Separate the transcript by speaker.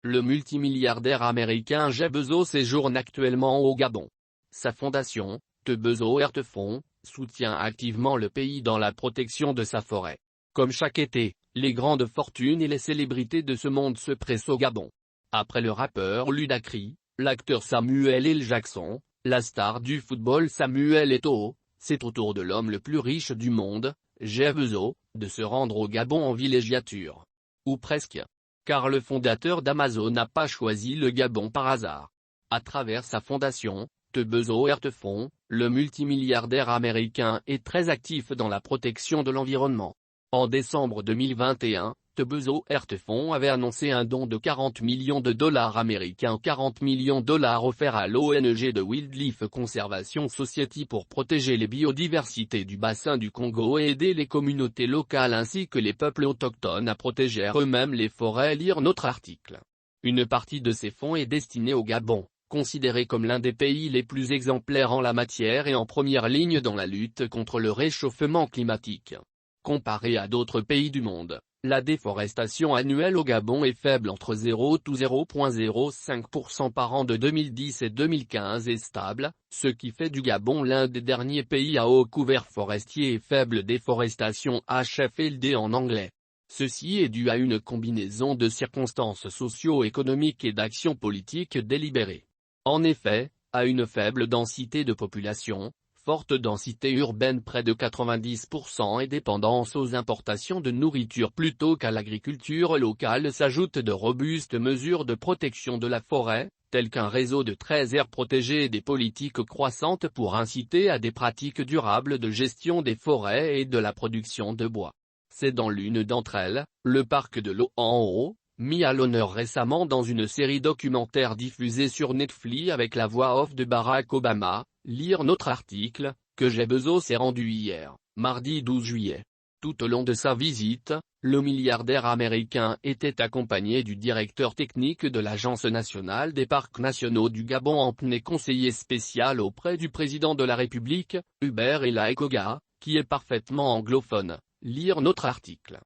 Speaker 1: Le multimilliardaire américain Jeff Bezos séjourne actuellement au Gabon. Sa fondation, The Bezos Earth Fund, soutient activement le pays dans la protection de sa forêt. Comme chaque été, les grandes fortunes et les célébrités de ce monde se pressent au Gabon. Après le rappeur Ludacris, l'acteur Samuel L. Jackson, la star du football Samuel Eto'o, c'est au tour de l'homme le plus riche du monde, Jeff Bezos, de se rendre au Gabon en villégiature. Ou presque. Car le fondateur d'Amazon n'a pas choisi le Gabon par hasard. À travers sa fondation, The Bezos Earth Fund, le multimilliardaire américain est très actif dans la protection de l'environnement. En décembre 2021, The Bezos Earth Fund avait annoncé un don de 40 millions de dollars américains, 40 millions de dollars offerts à l'ONG de Wildlife Conservation Society pour protéger les biodiversités du bassin du Congo et aider les communautés locales ainsi que les peuples autochtones à protéger eux-mêmes les forêts. Lire notre article. Une partie de ces fonds est destinée au Gabon, considéré comme l'un des pays les plus exemplaires en la matière et en première ligne dans la lutte contre le réchauffement climatique. Comparé à d'autres pays du monde, la déforestation annuelle au Gabon est faible entre 0 et 0,05% par an de 2010 et 2015 et stable, ce qui fait du Gabon l'un des derniers pays à haut couvert forestier et faible déforestation HFLD en anglais. Ceci est dû à une combinaison de circonstances socio-économiques et d'actions politiques délibérées. En effet, à une faible densité de population, forte densité urbaine près de 90% et dépendance aux importations de nourriture plutôt qu'à l'agriculture locale s'ajoutent de robustes mesures de protection de la forêt, telles qu'un réseau de 13 aires protégées et des politiques croissantes pour inciter à des pratiques durables de gestion des forêts et de la production de bois. C'est dans l'une d'entre elles, le parc de l'eau en haut, mis à l'honneur récemment dans une série documentaire diffusée sur Netflix avec la voix off de Barack Obama, lire notre article, que Jeff Bezos s'est rendu hier, mardi 12 juillet. Tout au long de sa visite, le milliardaire américain était accompagné du directeur technique de l'Agence nationale des parcs nationaux du Gabon et conseiller spécial auprès du président de la République, Hubert Ella Ekoga, qui est parfaitement anglophone. Lire notre article.